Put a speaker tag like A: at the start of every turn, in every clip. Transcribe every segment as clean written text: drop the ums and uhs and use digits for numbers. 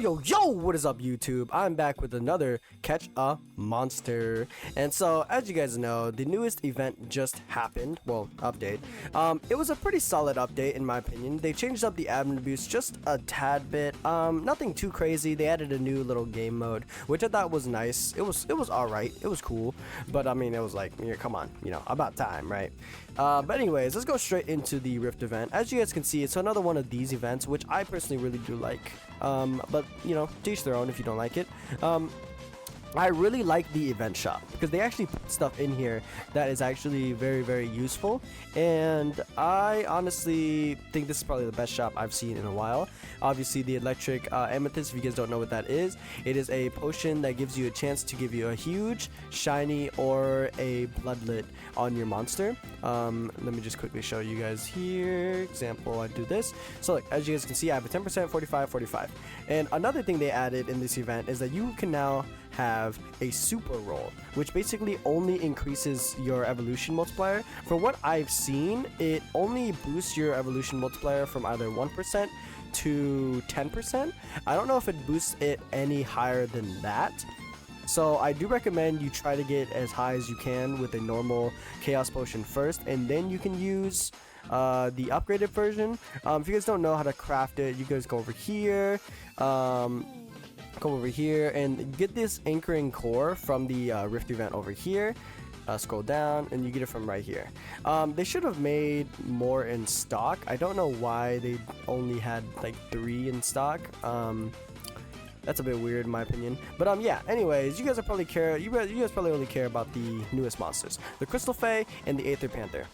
A: Yo, what is up, YouTube? I'm back with another Catch a Monster. And so, as you guys know, the newest event just happened. Well, update. It was a pretty solid update, in my opinion. They changed up the admin boost just a tad bit. Nothing too crazy. They added a new little game mode, which I thought was nice. It was alright. It was cool. But, I mean, it was like, yeah, come on, about time, right? But anyways, let's go straight into the Rift event. As you guys can see, it's another one of these events, which I personally really do like. But, to each their own if you don't like it. I really like the event shop because they actually put stuff in here that is actually very, very useful. And I honestly think this is probably the best shop I've seen in a while. Obviously, the electric amethyst, if you guys don't know what that is, it is a potion that gives you a chance to give you a huge, shiny, or a bloodlet on your monster. Let me just quickly show you guys here. Example, I do this. So look, as you guys can see, I have a 10%, 45, 45. And another thing they added in this event is that you can now have a super roll, which basically only increases your evolution multiplier. From what I've seen, it only boosts your evolution multiplier from either 1% to 10%. I don't know if it boosts it any higher than that. So I do recommend you try to get as high as you can with a normal chaos potion first, and then you can use the upgraded version. If you guys don't know how to craft it, you guys go over here. Come over here and get this anchoring core from the Rift event over here. Scroll down and you get it from right here. They should have made more in stock. I don't know why they only had like 3 in stock. That's a bit weird in my opinion. But yeah, anyways, you guys probably only care about the newest monsters, the crystalfae and the aetherpanther.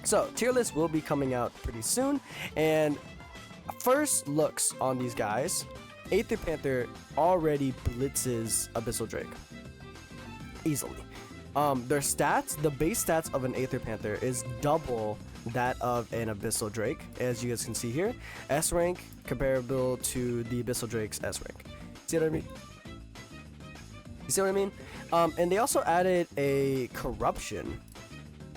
A: So tier list will be coming out pretty soon, and first looks on these guys, Aetherpanther already blitzes Abyssal Drake easily. Their stats, the base stats of an Aetherpanther is double that of an Abyssal Drake, as you guys can see here. S rank comparable to the Abyssal Drake's S rank. See what I mean? You see what I mean? And they also added a corruption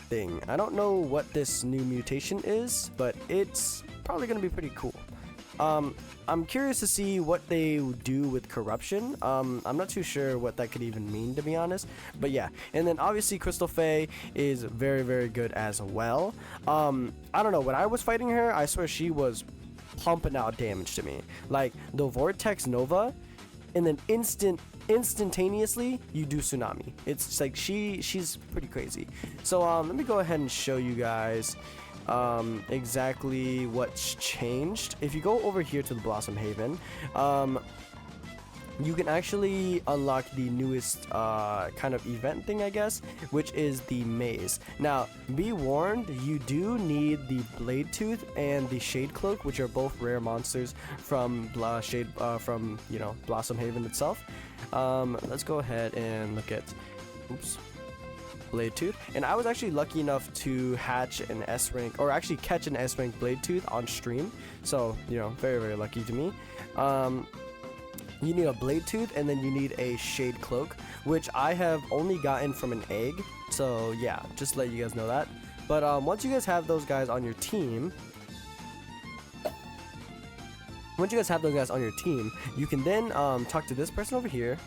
A: thing. I don't know what this new mutation is, but it's probably gonna be pretty cool. I'm curious to see what they do with corruption. I'm not too sure what that could even mean, to be honest. But yeah, and then obviously crystalfae is very, very good as well. I don't know, when I was fighting her, I swear she was pumping out damage to me. Like the Vortex Nova, and then instantaneously you do Tsunami. It's just like she's pretty crazy. So let me go ahead and show you guys exactly what's changed. If you go over here to the Blossom Haven, you can actually unlock the newest kind of event thing, I guess, which is the maze. Now, be warned, you do need the Blade Tooth and the Shade Cloak, which are both rare monsters from Blossom Haven itself. Let's go ahead and look at, Blade Tooth, and I was actually lucky enough to hatch an S rank, or actually catch an S rank Blade Tooth on stream. So very, very lucky to me. You need a Blade Tooth, and then you need a Shade Cloak, which I have only gotten from an egg. So yeah, just to let you guys know that. But once you guys have those guys on your team, you can then talk to this person over here.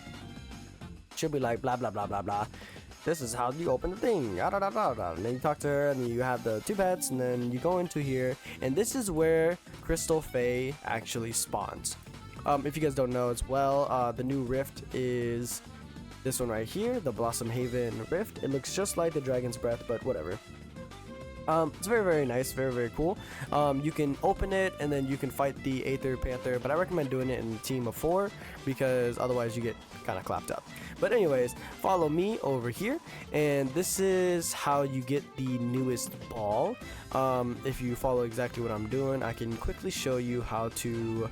A: She'll be like blah blah blah blah blah. This is how you open the thing, and then you talk to her, and you have the 2 pets, and then you go into here, and this is where crystalfae actually spawns. If you guys don't know as well, the new Rift is this one right here, the Blossom Haven Rift. It looks just like the Dragon's Breath, but whatever. It's very, very nice, very, very cool. You can open it and then you can fight the Aetherpanther, but I recommend doing it in a team of 4 because otherwise you get kind of clapped up. But anyways, follow me over here, and this is how you get the newest ball. If you follow exactly what I'm doing, I can quickly show you how to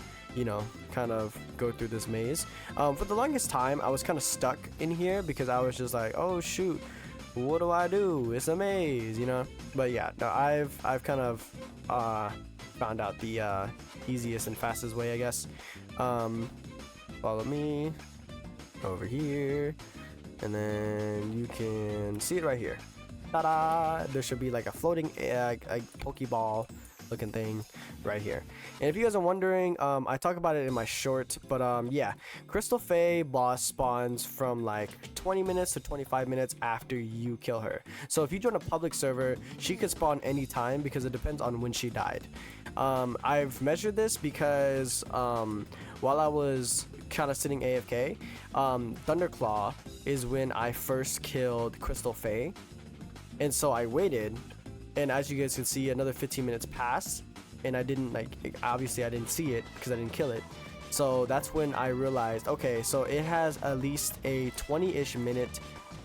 A: kind of go through this maze. For the longest time I was kind of stuck in here because I was just like, oh shoot, what do I do? It's a maze, But yeah, no, I've kind of found out the easiest and fastest way, I guess. Follow me over here, and then you can see it right here. Ta-da! There should be like a floating egg, a Pokeball looking thing right here. And if you guys are wondering, I talk about it in my short, but yeah, crystalfae boss spawns from like 20 minutes to 25 minutes after you kill her. So if you join a public server, she could spawn anytime because it depends on when she died. I've measured this because while I was kind of sitting AFK, Thunderclaw is when I first killed crystalfae, and so I waited, and as you guys can see, another 15 minutes passed, and I didn't, like, obviously I didn't see it because I didn't kill it. So that's when I realized, okay, so it has at least a 20-ish minute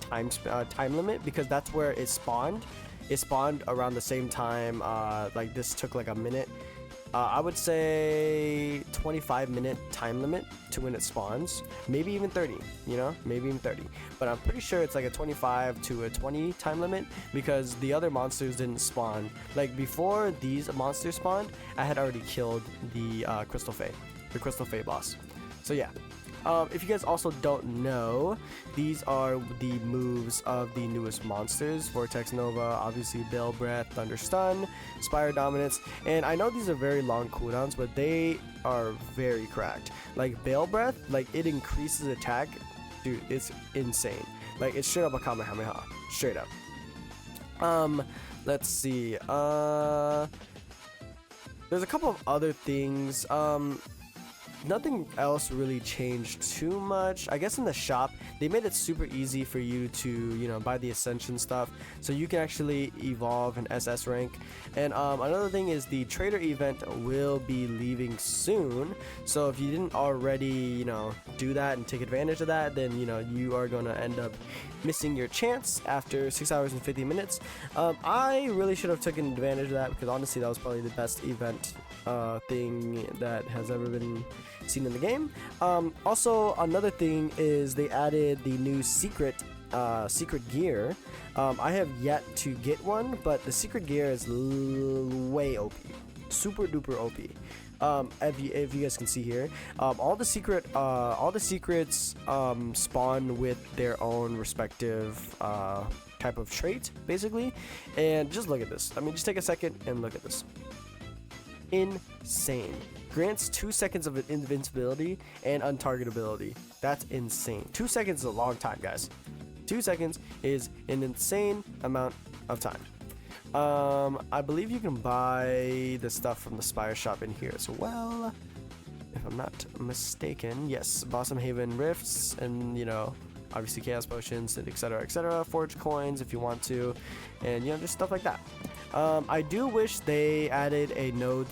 A: time limit, because that's where it spawned. It spawned around the same time. Like, this took like a minute. I would say 25-minute time limit to when it spawns, maybe even 30, you know, maybe even 30, but I'm pretty sure it's like a 25 to a 20 time limit, because the other monsters didn't spawn. Like, before these monsters spawned, I had already killed the crystalfae boss. So yeah. If you guys also don't know, these are the moves of the newest monsters: Vortex Nova, obviously Bale Breath, Thunder Stun, Spire Dominance, and I know these are very long cooldowns, but they are very cracked. Like Bale Breath, like it increases attack, dude, it's insane. Like it's straight up a Kamehameha, straight up. Let's see. There's a couple of other things. Nothing else really changed too much. I guess in the shop, they made it super easy for you to, you know, buy the Ascension stuff, so you can actually evolve an SS rank. And another thing is the trader event will be leaving soon, so if you didn't already, you know, do that and take advantage of that, then, you know, you are gonna end up missing your chance after 6 hours and 50 minutes. I really should have taken advantage of that, because honestly that was probably the best event thing that has ever been seen in the game. Also, another thing is they added the new secret gear. I have yet to get one, but the secret gear is way OP, super duper OP. If you guys can see here, all the secrets spawn with their own respective type of trait, basically. And just look at this. I mean, just take a second and look at this. Insane. Grants 2 seconds of invincibility and untargetability. That's insane. 2 seconds is a long time, guys. 2 seconds is an insane amount of time. I believe you can buy the stuff from the Spire shop in here as well, if I'm not mistaken. Yes, Blossom Haven Rifts, and, you know, obviously Chaos Potions, and etc, etc, Forge Coins if you want to, and, you know, just stuff like that. I do wish they added a no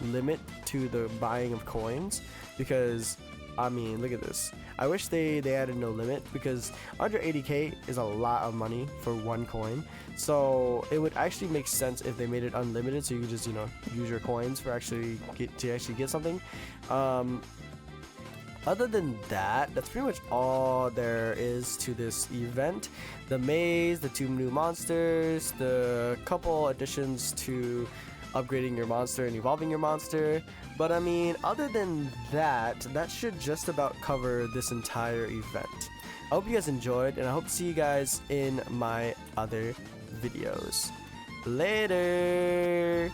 A: limit to the buying of coins, because, I mean, look at this. I wish they added no limit, because under 80k is a lot of money for one coin. So it would actually make sense if they made it unlimited, so you could just, you know, use your coins for actually get something. Other than that, that's pretty much all there is to this event. The maze, the 2 new monsters, the couple additions to upgrading your monster and evolving your monster. But I mean, other than that, that should just about cover this entire event. I hope you guys enjoyed, and I hope to see you guys in my other videos. Later!